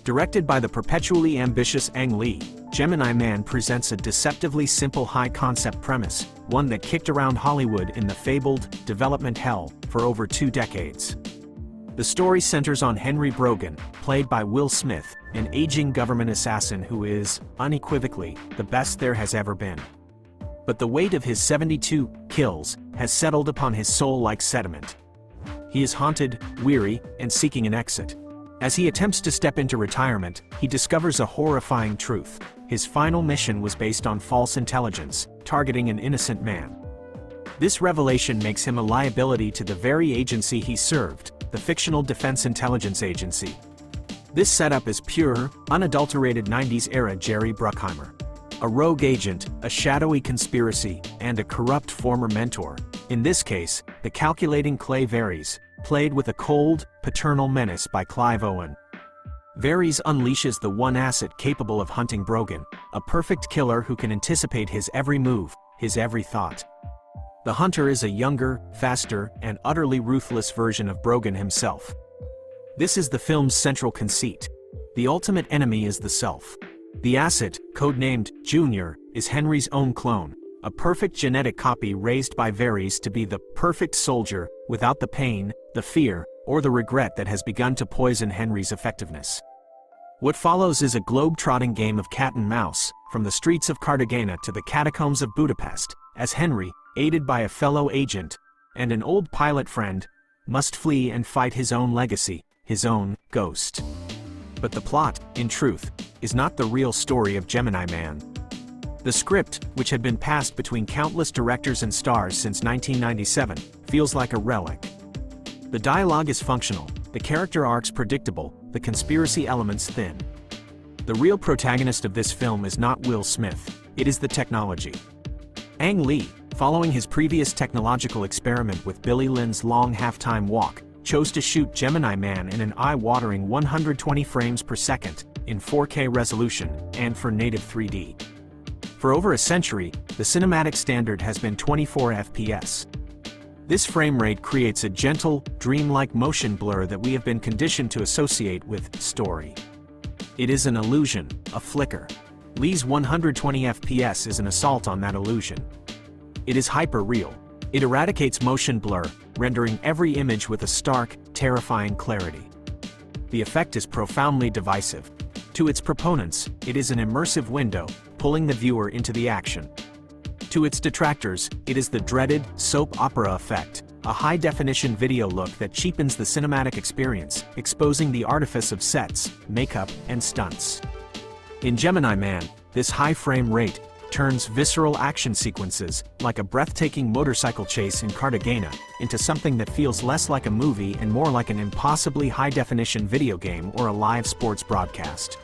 Directed by the perpetually ambitious Ang Lee, Gemini Man presents a deceptively simple high-concept premise, one that kicked around Hollywood in the fabled development hell for over 2 decades. The story centers on Henry Brogan, played by Will Smith, an aging government assassin who is, unequivocally, the best there has ever been. But the weight of his 72 kills has settled upon his soul like sediment. He is haunted, weary, and seeking an exit. As he attempts to step into retirement, he discovers a horrifying truth. His final mission was based on false intelligence, targeting an innocent man. This revelation makes him a liability to the very agency he served, the fictional Defense Intelligence Agency. This setup is pure, unadulterated 90s-era Jerry Bruckheimer. A rogue agent, a shadowy conspiracy, and a corrupt former mentor. In this case, the calculating Verris, played with a cold, paternal menace by Clive Owen. Verris unleashes the one asset capable of hunting Brogan, a perfect killer who can anticipate his every move, his every thought. The hunter is a younger, faster, and utterly ruthless version of Brogan himself. This is the film's central conceit. The ultimate enemy is the self. The asset, codenamed Junior, is Henry's own clone, a perfect genetic copy raised by Verris to be the perfect soldier, without the pain, the fear, or the regret that has begun to poison Henry's effectiveness. What follows is a globe-trotting game of cat and mouse, from the streets of Cartagena to the catacombs of Budapest, as Henry, aided by a fellow agent, and an old pilot friend, must flee and fight his own legacy, his own ghost. But the plot, in truth, is not the real story of Gemini Man. The script, which had been passed between countless directors and stars since 1997, feels like a relic. The dialogue is functional, the character arcs predictable, the conspiracy elements thin. The real protagonist of this film is not Will Smith, it is the technology. Ang Lee, following his previous technological experiment with Billy Lynn's long halftime walk, chose to shoot Gemini Man in an eye-watering 120 frames per second, in 4K resolution, and for native 3D. For over a century, the cinematic standard has been 24 FPS. This frame rate creates a gentle, dreamlike motion blur that we have been conditioned to associate with story. It is an illusion, a flicker. Lee's 120 FPS is an assault on that illusion. It is hyper-real. It eradicates motion blur, rendering every image with a stark, terrifying clarity. The effect is profoundly divisive. To its proponents, it is an immersive window, pulling the viewer into the action. To its detractors, it is the dreaded soap opera effect, a high-definition video look that cheapens the cinematic experience, exposing the artifice of sets, makeup, and stunts. In Gemini Man, this high frame rate turns visceral action sequences, like a breathtaking motorcycle chase in Cartagena, into something that feels less like a movie and more like an impossibly high-definition video game or a live sports broadcast.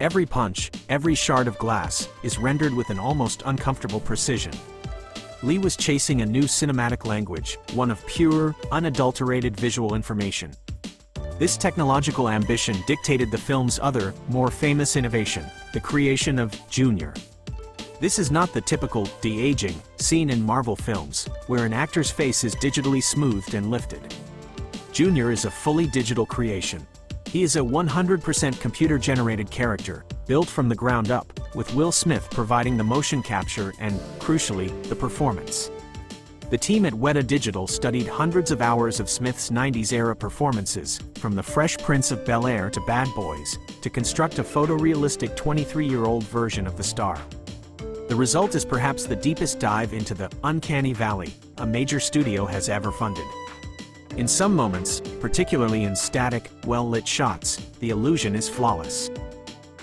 Every punch, every shard of glass, is rendered with an almost uncomfortable precision. Lee was chasing a new cinematic language, one of pure, unadulterated visual information. This technological ambition dictated the film's other, more famous innovation, the creation of Junior. This is not the typical de-aging seen in Marvel films, where an actor's face is digitally smoothed and lifted. Junior is a fully digital creation. He is a 100% computer-generated character, built from the ground up, with Will Smith providing the motion capture and, crucially, the performance. The team at Weta Digital studied hundreds of hours of Smith's 90s-era performances, from The Fresh Prince of Bel-Air to Bad Boys, to construct a photorealistic 23-year-old version of the star. The result is perhaps the deepest dive into the uncanny valley a major studio has ever funded. In some moments, particularly in static, well-lit shots, the illusion is flawless.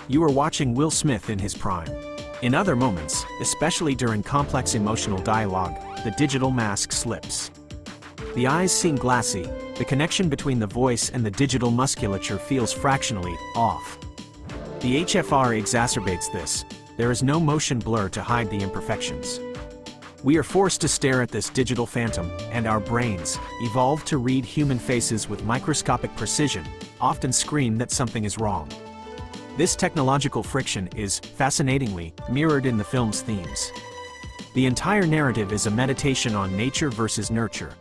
You are watching Will Smith in his prime. In other moments, especially during complex emotional dialogue, the digital mask slips. The eyes seem glassy, the connection between the voice and the digital musculature feels fractionally off. The HFR exacerbates this. There is no motion blur to hide the imperfections. We are forced to stare at this digital phantom, and our brains, evolved to read human faces with microscopic precision, often scream that something is wrong. This technological friction is, fascinatingly, mirrored in the film's themes. The entire narrative is a meditation on nature versus nurture.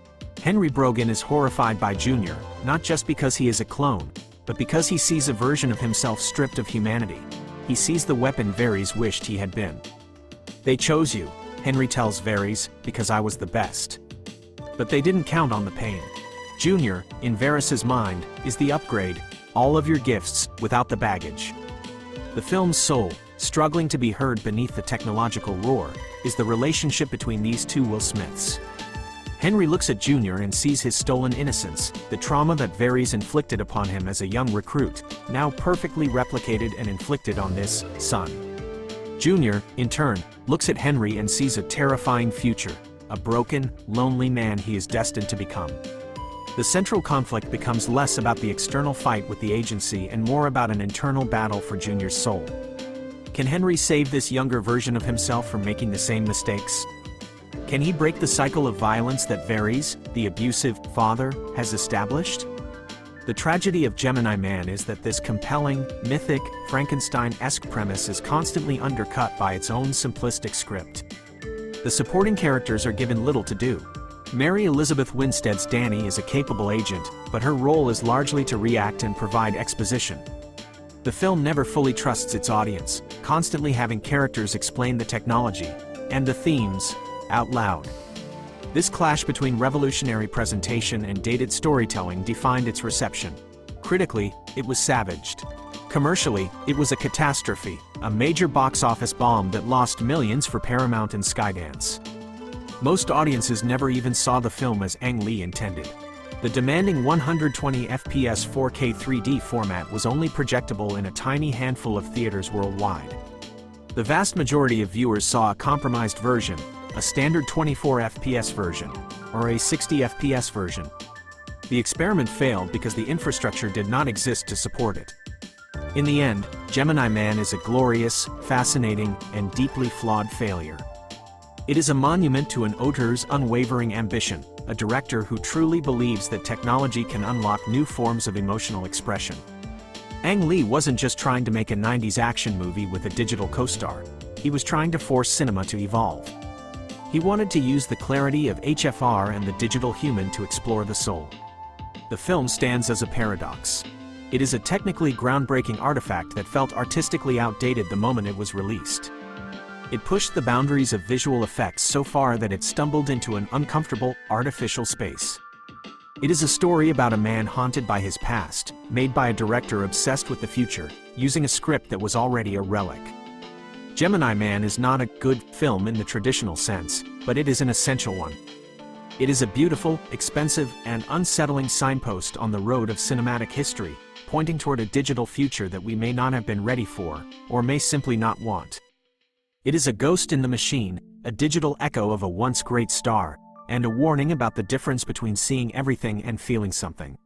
Henry Brogan is horrified by Junior, not just because he is a clone, but because he sees a version of himself stripped of humanity. He sees the weapon Verris wished he had been. They chose you, Henry tells Verris, because I was the best. But they didn't count on the pain. Junior, in Verris's mind, is the upgrade, all of your gifts, without the baggage. The film's soul, struggling to be heard beneath the technological roar, is the relationship between these two Will Smiths. Henry looks at Junior and sees his stolen innocence, the trauma that Verris inflicted upon him as a young recruit, now perfectly replicated and inflicted on this son. Junior, in turn, looks at Henry and sees a terrifying future, a broken, lonely man he is destined to become. The central conflict becomes less about the external fight with the agency and more about an internal battle for Junior's soul. Can Henry save this younger version of himself from making the same mistakes? Can he break the cycle of violence that Verris, the abusive father, has established? The tragedy of Gemini Man is that this compelling, mythic, Frankenstein-esque premise is constantly undercut by its own simplistic script. The supporting characters are given little to do. Mary Elizabeth Winstead's Dani is a capable agent, but her role is largely to react and provide exposition. The film never fully trusts its audience, constantly having characters explain the technology, and the themes, out loud. This clash between revolutionary presentation and dated storytelling defined its reception. Critically, it was savaged. Commercially, it was a catastrophe, a major box office bomb that lost millions for Paramount and Skydance. Most audiences never even saw the film as Ang Lee intended. The demanding 120 FPS 4K 3D format was only projectable in a tiny handful of theaters worldwide. The vast majority of viewers saw a compromised version, a standard 24 FPS version, or a 60 FPS version. The experiment failed because the infrastructure did not exist to support it. In the end, Gemini Man is a glorious, fascinating, and deeply flawed failure. It is a monument to an auteur's unwavering ambition, a director who truly believes that technology can unlock new forms of emotional expression. Ang Lee wasn't just trying to make a 90s action movie with a digital co-star. He was trying to force cinema to evolve. He wanted to use the clarity of HFR and the digital human to explore the soul. The film stands as a paradox. It is a technically groundbreaking artifact that felt artistically outdated the moment it was released. It pushed the boundaries of visual effects so far that it stumbled into an uncomfortable, artificial space. It is a story about a man haunted by his past, made by a director obsessed with the future, using a script that was already a relic. Gemini Man is not a good film in the traditional sense, but it is an essential one. It is a beautiful, expensive, and unsettling signpost on the road of cinematic history, pointing toward a digital future that we may not have been ready for, or may simply not want. It is a ghost in the machine, a digital echo of a once great star, and a warning about the difference between seeing everything and feeling something.